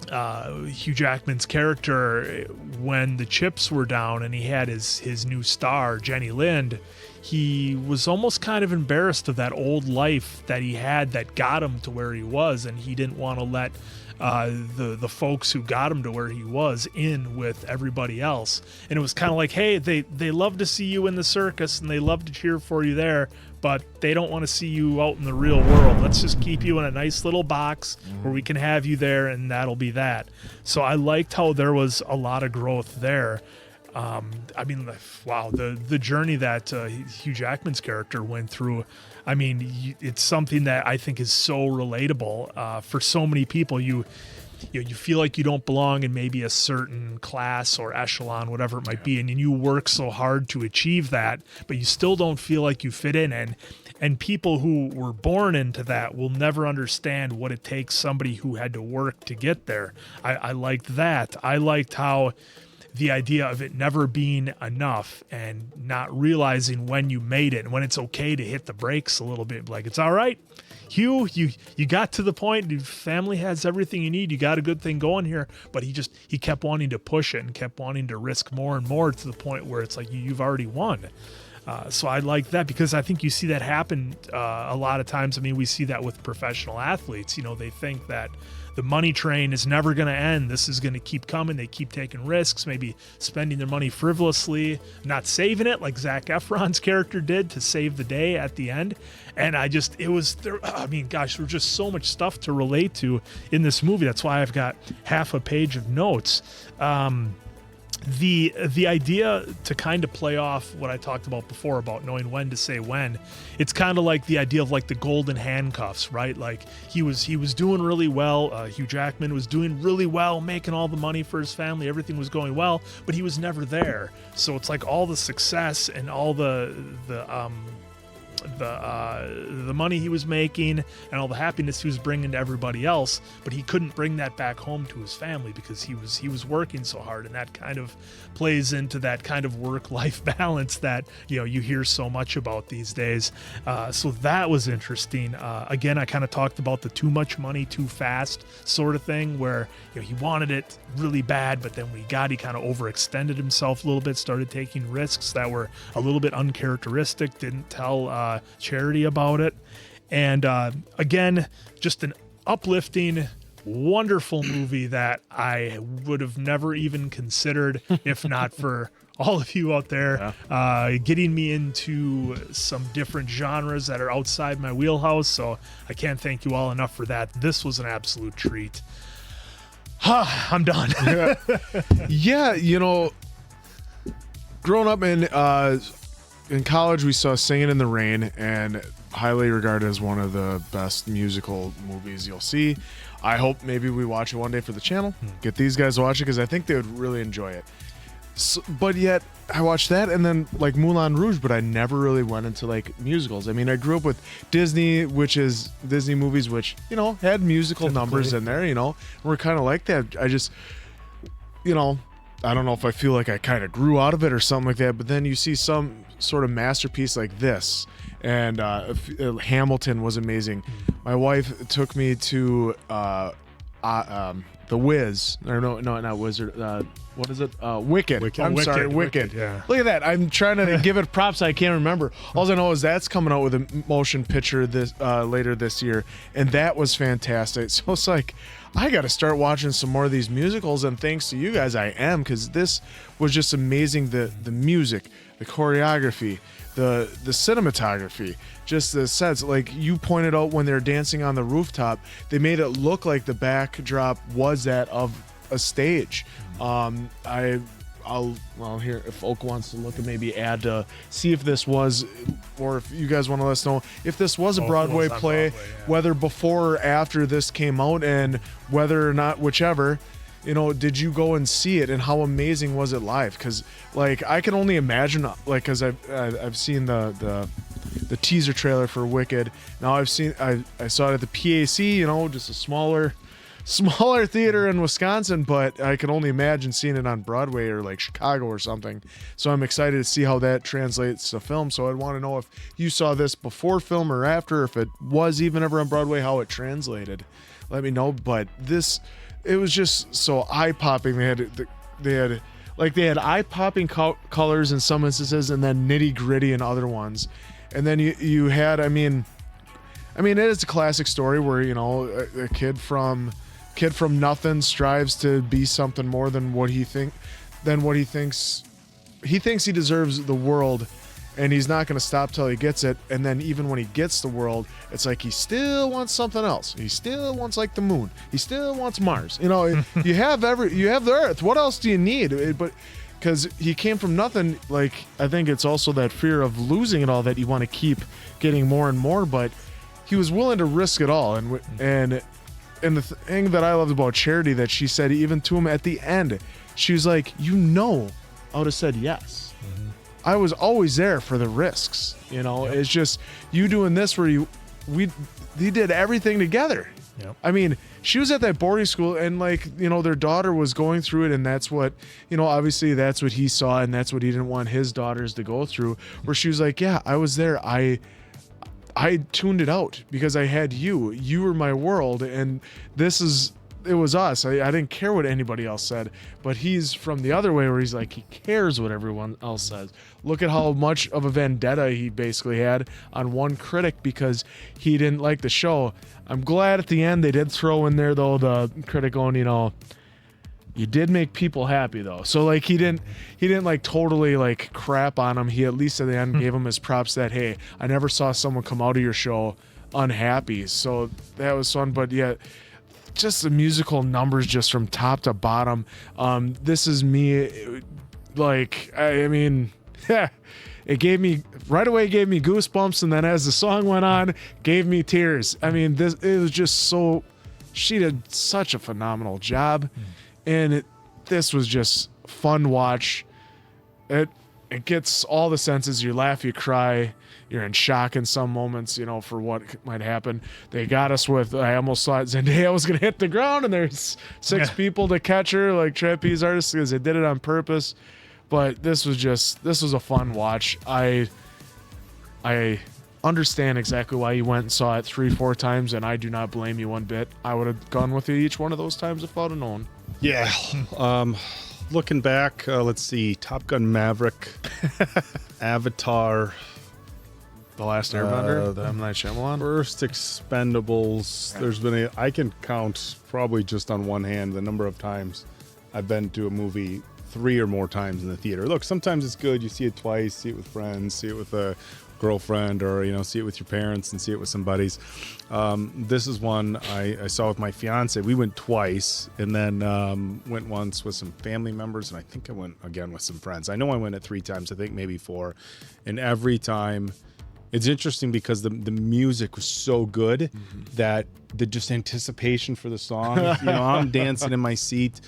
Hugh Jackman's character, when the chips were down and he had his new star, Jenny Lind, he was almost kind of embarrassed of that old life that he had that got him to where he was, and he didn't want to let the folks who got him to where he was in with everybody else. And it was kind of like, hey, they love to see you in the circus and they love to cheer for you there, but they don't want to see you out in the real world. Let's just keep you in a nice little box where we can have you there, and that'll be that. So I liked how there was a lot of growth there. I mean, wow, the journey that Hugh Jackman's character went through, I mean, it's something that I think is so relatable for so many people. You feel like you don't belong in maybe a certain class or echelon, whatever it might be, and you work so hard to achieve that, but you still don't feel like you fit in. And people who were born into that will never understand what it takes somebody who had to work to get there. I liked that. I liked how the idea of it never being enough and not realizing when you made it and when it's okay to hit the brakes a little bit. Like, it's all right, Hugh, you got to the point. Your family has everything you need. You got a good thing going here. But he kept wanting to push it and kept wanting to risk more and more to the point where it's like you've already won. So I like that because I think you see that happen a lot of times. I mean, we see that with professional athletes. They think that the money train is never going to end. This is going to keep coming. They keep taking risks, maybe spending their money frivolously, not saving it like Zac Efron's character did to save the day at the end. And there's just so much stuff to relate to in this movie. That's why I've got half a page of notes. The idea to kind of play off what I talked about before about knowing when to say when, it's kind of like the idea of like the golden handcuffs, right? Like he was doing really well. Hugh Jackman was doing really well, making all the money for his family. Everything was going well, but he was never there. So it's like all the success and all the the money he was making and all the happiness he was bringing to everybody else, but he couldn't bring that back home to his family because he was working so hard, and that kind of plays into that kind of work-life balance that you hear so much about these days. So that was interesting. Again, I kind of talked about the too much money too fast sort of thing, where he wanted it really bad, but then he kind of overextended himself a little bit, started taking risks that were a little bit uncharacteristic, didn't tell Charity about it. And again, just an uplifting, wonderful movie that I would have never even considered if not for all of you out there getting me into some different genres that are outside my wheelhouse. So I can't thank you all enough for that. This was an absolute treat. I'm done. Yeah, growing up in college, we saw Singing in the Rain, and highly regarded as one of the best musical movies you'll see. I hope maybe we watch it one day for the channel. Get these guys to watch it because I think they would really enjoy it. So, but yet I watched that and then like Moulin Rouge, but I never really went into like musicals. I mean, I grew up with Disney, which is Disney movies, which, had musical numbers in there, we're kind of like that. I just, I don't know if I feel like I kind of grew out of it or something like that, but then you see some sort of masterpiece like this, and Hamilton was amazing. My wife took me to The Wiz, or no, not Wizard. What is it? Wicked. I'm sorry, Wicked. Yeah. Look at that. I'm trying to give it props. I can't remember. All I know is that's coming out with a motion picture later this year, and that was fantastic. So it's like, I got to start watching some more of these musicals, and thanks to you guys, I am, because this was just amazing. The music, the choreography, the cinematography, just the sets. Like you pointed out when they're dancing on the rooftop, they made it look like the backdrop was that of a stage. I'll hear if Oak wants to look and maybe add to see if this was, or if you guys want to let us know if this was a Broadway play, whether before or after this came out, and whether or not, whichever, did you go and see it, and how amazing was it live? Because like I can only imagine, like, because I've seen the teaser trailer for Wicked. Now I saw it at the PAC, just a smaller theater in Wisconsin, but I can only imagine seeing it on Broadway or like Chicago or something. So I'm excited to see how that translates to film. So I'd want to know if you saw this before film or after, if it was even ever on Broadway, how it translated. Let me know. But it was just so eye-popping. They had eye-popping colors in some instances, and then nitty-gritty in other ones. And then you had, I mean, it is a classic story where, a kid from nothing strives to be something more than what he thinks he deserves the world, and he's not going to stop till he gets it. And then even when he gets the world, it's like he still wants something else. He still wants like the moon. He still wants Mars. You have the Earth. What else do you need? But because he came from nothing, like I think it's also that fear of losing it all that you want to keep getting more and more. But he was willing to risk it all, and the thing that I loved about Charity, that she said even to him at the end, she was like, I would have said yes. Mm-hmm. I was always there for the risks. It's just you doing this where he did everything together. Yep. I mean, she was at that boarding school, and their daughter was going through it, and that's what, obviously that's what he saw, and that's what he didn't want his daughters to go through, where she was like, yeah, I was there. I tuned it out because I had you. You were my world, and it was us. I didn't care what anybody else said, but he's from the other way where he's like, he cares what everyone else says. Look at how much of a vendetta he basically had on one critic because he didn't like the show. I'm glad at the end they did throw in there, though, the critic going, you did make people happy, though. So like he didn't like totally like crap on him. He at least at the end gave him his props that, hey, I never saw someone come out of your show unhappy. So that was fun. But yeah, just the musical numbers just from top to bottom. This Is Me, like, I mean, it gave me goosebumps, and then as the song went on, gave me tears. I mean, it was just so, she did such a phenomenal job. And this was just fun watch. It gets all the senses. You laugh, you cry, you're in shock in some moments, you know, for what might happen. They got us with, I almost thought Zendaya was going to hit the ground and there's 6 people to catch her like trapeze artists because they did it on purpose. But this was a fun watch. I understand exactly why you went and saw it 3-4 times, and I do not blame you one bit. I would have gone with you each one of those times if I'd have known. Yeah. Looking back, let's see, Top Gun Maverick, Avatar, The Last Airbender, the M. Night Shyamalan. First Expendables. There's been I can count probably just on one hand the number of times I've been to a movie 3 or more times in the theater. Look, sometimes it's good. You see it twice, see it with friends, see it with a girlfriend, or, you know, see it with your parents and see it with some buddies. This is one I saw with my fiance. We went twice, and then went once with some family members, and I think I went again with some friends. I know I went at 3 times, I think maybe 4, and every time it's interesting because the music was so good that the just anticipation for the song, you know, I'm dancing in my seat.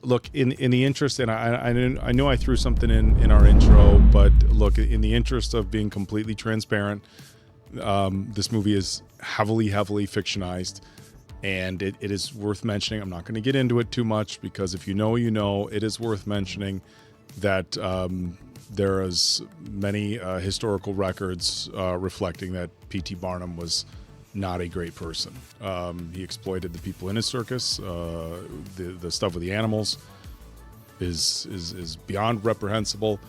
Look, in the interest, and I know I threw something in our intro, but look, in the interest of being completely transparent, this movie is heavily fictionized, and it is worth mentioning. I'm not going to get into it too much because if you know, you know. It is worth mentioning that there is many historical records reflecting that P.T. Barnum was not a great person. He exploited the people in his circus. The stuff with the animals is beyond reprehensible.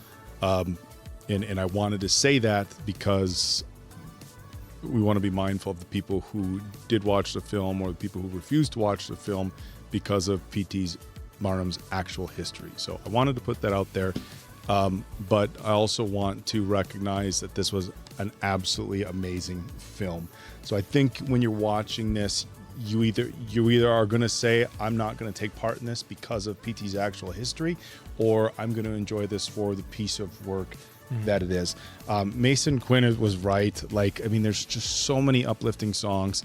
And I wanted to say that because we want to be mindful of the people who did watch the film or the people who refused to watch the film because of P.T. Barnum's actual history. So I wanted to put that out there. But I also want to recognize that this was an absolutely amazing film. So I think when you're watching this, you either are going to say, I'm not going to take part in this because of P.T.'s actual history, or I'm going to enjoy this for the piece of work that it is. Mason Quinn was right. Like, I mean, there's just so many uplifting songs,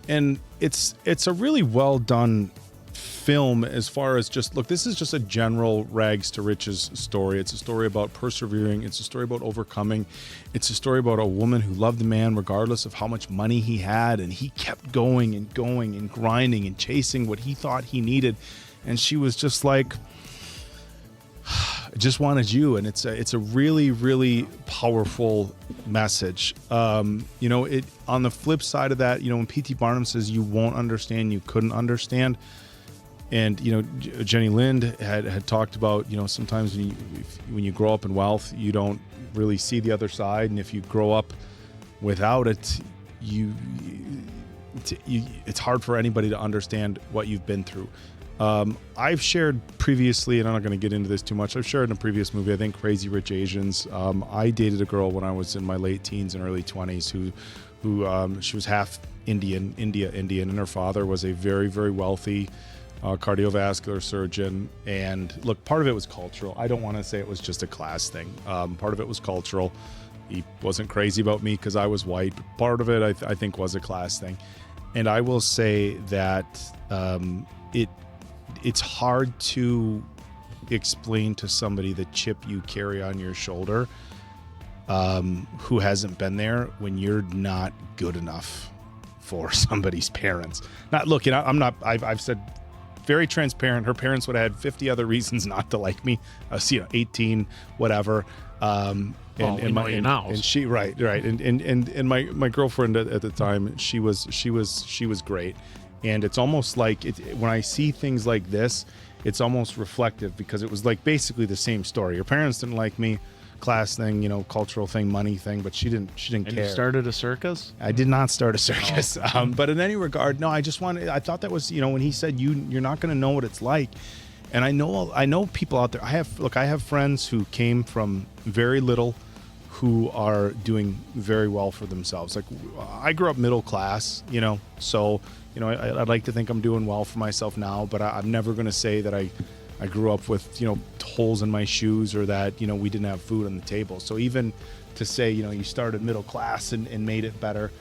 and it's a really well done film as far as just, look, this is just a general rags to riches story. It's a story about persevering. It's a story about overcoming. It's a story about a woman who loved a man regardless of how much money he had, and he kept going and going and grinding and chasing what he thought he needed, and she was just like, I just wanted you. And it's a really powerful message. You know, it on the flip side of that, you know, when P.T. Barnum says you won't understand, you couldn't understand. And, you know, Jenny Lind had talked about, you know, sometimes when you grow up in wealth, you don't really see the other side. And if you grow up without it, it's hard for anybody to understand what you've been through. I've shared previously, and I'm not going to get into this too much, I've shared in a previous movie, I think Crazy Rich Asians. I dated a girl when I was in my late teens and early 20s who she was half Indian, and her father was a very, very wealthy cardiovascular surgeon. And look, part of it was cultural. I don't want to say it was just a class thing. Part of it was cultural. He wasn't crazy about me because I was white, but part of it I think was a class thing. And I will say that it's hard to explain to somebody the chip you carry on your shoulder who hasn't been there when you're not good enough for somebody's parents. Not looking, I've said very transparent. Her parents would have had 50 other reasons not to like me. I was, 18, whatever. And she, right. And my girlfriend at the time, she was great. And it's almost like when I see things like this, it's almost reflective because it was like basically the same story. Her parents didn't like me, class thing, you know, cultural thing, money thing, but she didn't care. And you started a circus? I did not start a circus. Oh. But in any regard, no, I thought that was, you know, when he said you're not going to know what it's like. And I know people out there. I have friends who came from very little who are doing very well for themselves. Like, I grew up middle class, you know, so, you know, I'd like to think I'm doing well for myself now, but I'm never going to say that I grew up with, you know, holes in my shoes or that, you know, we didn't have food on the table. So even to say, you know, you started middle class and made it better,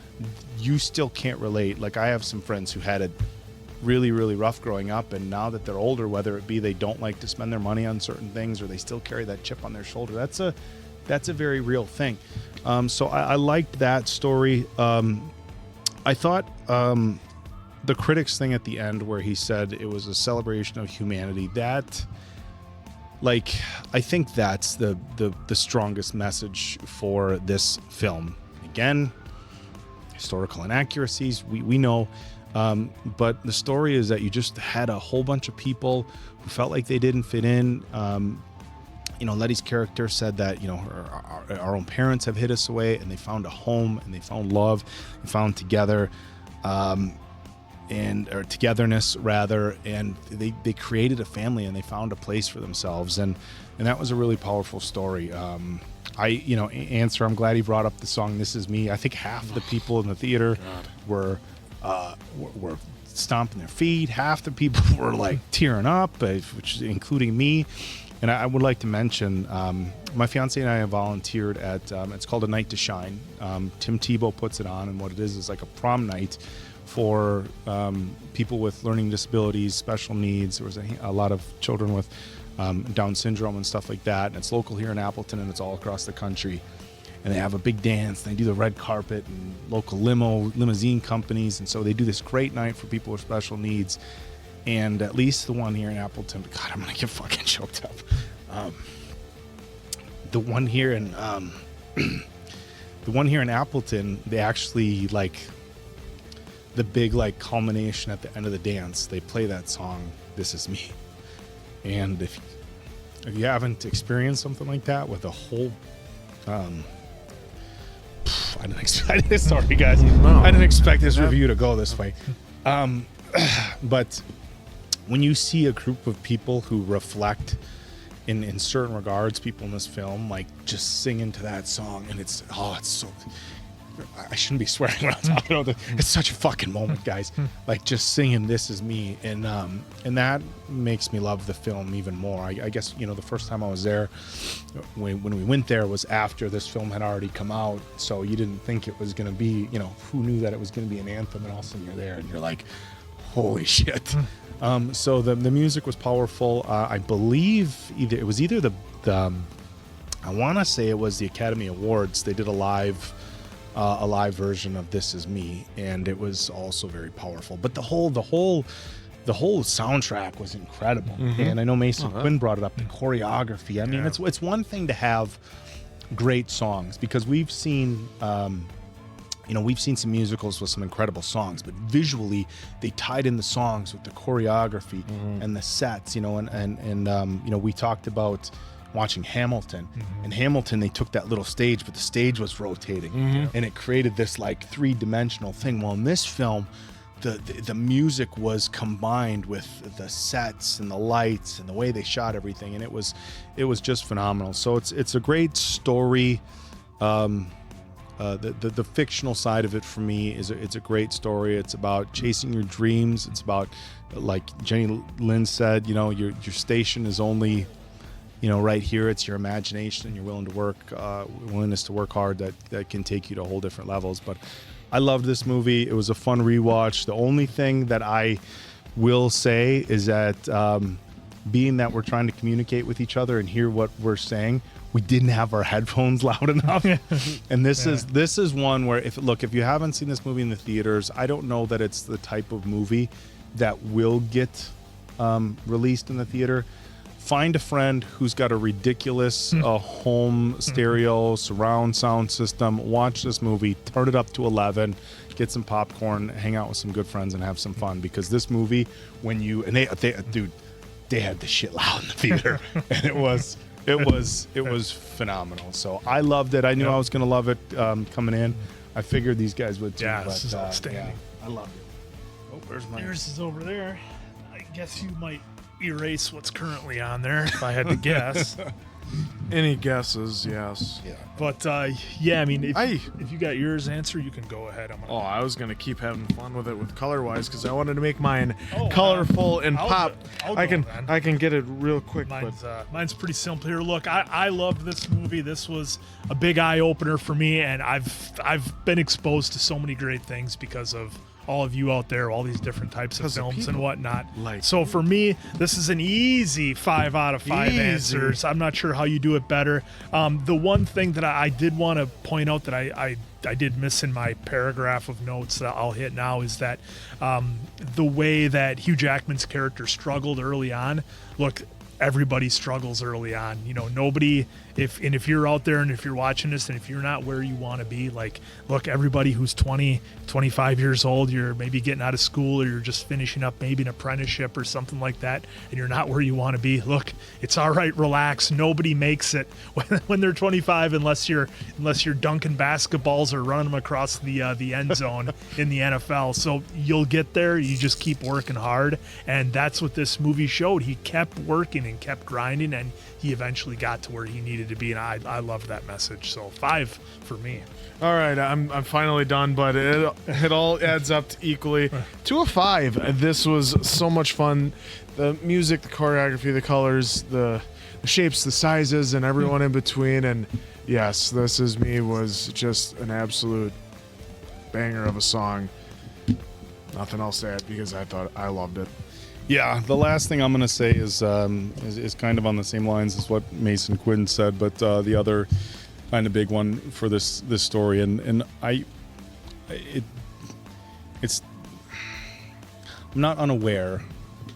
you still can't relate. Like, I have some friends who had it really, really rough growing up, and now that they're older, whether it be they don't like to spend their money on certain things or they still carry that chip on their shoulder, that's a very real thing. So I liked that story. I thought the critics thing at the end where he said it was a celebration of humanity, that, like, I think that's the strongest message for this film. Again, historical inaccuracies, we know, but the story is that you just had a whole bunch of people who felt like they didn't fit in. Letty's character said that, our own parents have hid us away, and they found a home, and they found love, and found together, or togetherness rather, and they created a family, and they found a place for themselves, and that was a really powerful story. Answer, I'm glad he brought up the song "This Is Me." I think half the people in the theater were stomping their feet. Half the people were like tearing up, which including me. And I would like to mention, my fiance and I have volunteered at, it's called A Night to Shine. Tim Tebow puts it on, and what it is like a prom night for people with learning disabilities, special needs. There was a lot of children with Down syndrome and stuff like that. And it's local here in Appleton, and it's all across the country. And they have a big dance, and they do the red carpet and local limousine companies. And so they do this great night for people with special needs. And at least the one here in Appleton, God, I'm gonna get fucking choked up. The one here in Appleton, they actually, like, the big, like, culmination at the end of the dance, they play that song "This Is Me." And if you haven't experienced something like that with a whole, I didn't expect. Sorry, guys, I didn't expect this review to go this way. But when you see a group of people who reflect in certain regards, people in this film, like, just singing to that song, and it's so, I shouldn't be swearing when I'm talking about this. It's such a fucking moment, guys. Like, just singing "This Is Me," and that makes me love the film even more. I guess, the first time I was there, when we went there, was after this film had already come out, so you didn't think it was going to be, who knew that it was going to be an anthem, and all of a sudden you're there and you're like, holy shit. So the music was powerful. I believe it was either the I want to say it was the Academy Awards. They did a live version of "This Is Me," and it was also very powerful. But the whole soundtrack was incredible. And I know Mason Quinn brought it up, the choreography. I mean, it's one thing to have great songs, because we've seen we've seen some musicals with some incredible songs, but visually they tied in the songs with the choreography and the sets, and we talked about watching Hamilton. In Hamilton, they took that little stage, but the stage was rotating, and it created this, like, three-dimensional thing. Well, in this film, the music was combined with the sets and the lights and the way they shot everything, and it was just phenomenal. So it's a great story. The fictional side of it for me it's a great story. It's about chasing your dreams. It's about, like Jenny Lynn said, your station is only, right here. It's your imagination and your willingness to work hard that can take you to whole different levels. But I loved this movie. It was a fun rewatch. The only thing that I will say is that being that we're trying to communicate with each other and hear what we're saying, we didn't have our headphones loud enough. And this is one where, if you haven't seen this movie in the theaters, I don't know that it's the type of movie that will get released in the theater. Find a friend who's got a ridiculous home stereo surround sound system. Watch this movie, turn it up to 11, get some popcorn, hang out with some good friends, and have some fun. Because this movie, they had the shit loud in the theater, and it was phenomenal. So I loved it. I knew I was gonna love it coming in. I figured these guys would too. Yeah, this is outstanding. I loved it. Oh, where's mine? Yours is over there. I guess you might erase what's currently on there if I had to guess. Any guesses? Yes. Yeah. But yeah, I mean, if you got yours answer, you can go ahead. I was gonna keep having fun with it with color-wise because I wanted to make mine colorful and pop. I can get it real quick. Mine's pretty simple here. Look, I loved this movie. This was a big eye opener for me, and I've been exposed to so many great things because of all of you out there, all these different types of films and whatnot. So for me, this is an easy 5 out of 5 answers. I'm not sure how you do it better. The one thing that I did want to point out that I did miss in my paragraph of notes that I'll hit now is that the way that Hugh Jackman's character struggled early on. Look, everybody struggles early on. You know, nobody, if you're out there and if you're watching this and if you're not where you want to be, like, look, everybody who's 20, 25 years old, you're maybe getting out of school or you're just finishing up maybe an apprenticeship or something like that, and you're not where you want to be. Look, it's all right, relax. Nobody makes it when they're 25 unless you're dunking basketballs or running them across the end zone in the NFL. So you'll get there. You just keep working hard, and that's what this movie showed. He kept working and kept grinding, and he eventually got to where he needed to be, and I love that message. So 5 for me. All right, I'm finally done, but it all adds up to equally to a 5. This was so much fun. The music, the choreography, the colors, the shapes, the sizes, and everyone in between. And yes, This Is Me was just an absolute banger of a song. Nothing else to add because I loved it. Yeah, the last thing I'm going to say is kind of on the same lines as what Mason Quinn said, but the other kind of big one for this story, and I'm not unaware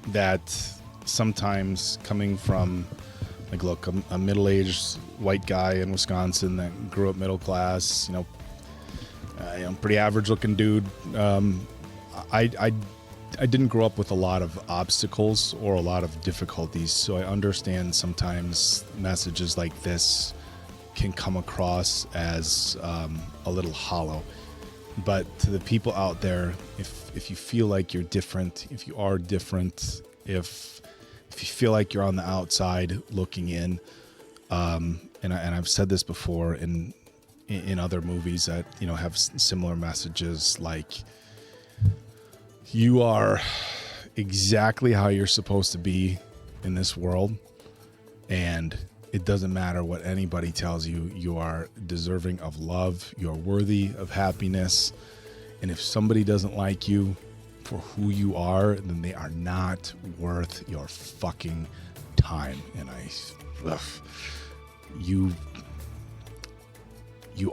that sometimes coming from, like, look, a middle-aged white guy in Wisconsin that grew up middle class, pretty average-looking dude. I didn't grow up with a lot of obstacles or a lot of difficulties, so I understand sometimes messages like this can come across as a little hollow. But to the people out there, if you feel like you're different, if you are different, if you feel like you're on the outside looking in, and I've said this before in other movies that have similar messages, like, you are exactly how you're supposed to be in this world, and it doesn't matter what anybody tells you. You are deserving of love. You are worthy of happiness. And if somebody doesn't like you for who you are, then they are not worth your fucking time. And you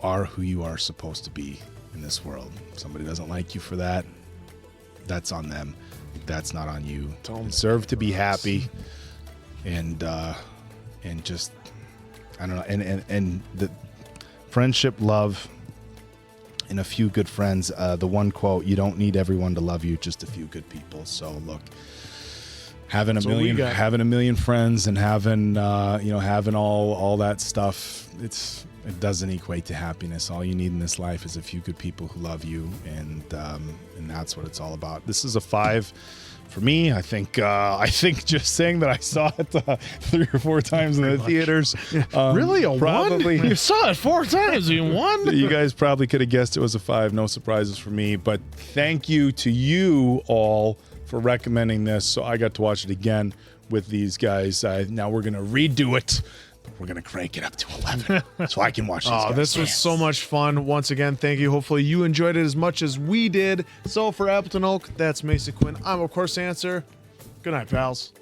are who you are supposed to be in this world. If somebody doesn't like you for that, that's on them. That's not on you. You deserve to be happy, and just, I don't know, and the friendship, love, and a few good friends. The one quote: "You don't need everyone to love you, just a few good people." So look, having a million friends and having having all that stuff, it doesn't equate to happiness. All you need in this life is a few good people who love you, and that's what it's all about. This is a 5 for me. I think just saying that I saw it 3 or 4 times in the theaters. Really, a probably 1? You saw it 4 times. You won. You guys probably could have guessed it was a 5. No surprises for me. But thank you to you all for recommending this. So I got to watch it again with these guys. Now we're gonna redo it. We're going to crank it up to 11 so I can watch this. This was so much fun. Once again, thank you. Hopefully you enjoyed it as much as we did. So for Appleton Oak, that's Mason Quinn. I'm, of course, Answer. Good night, pals.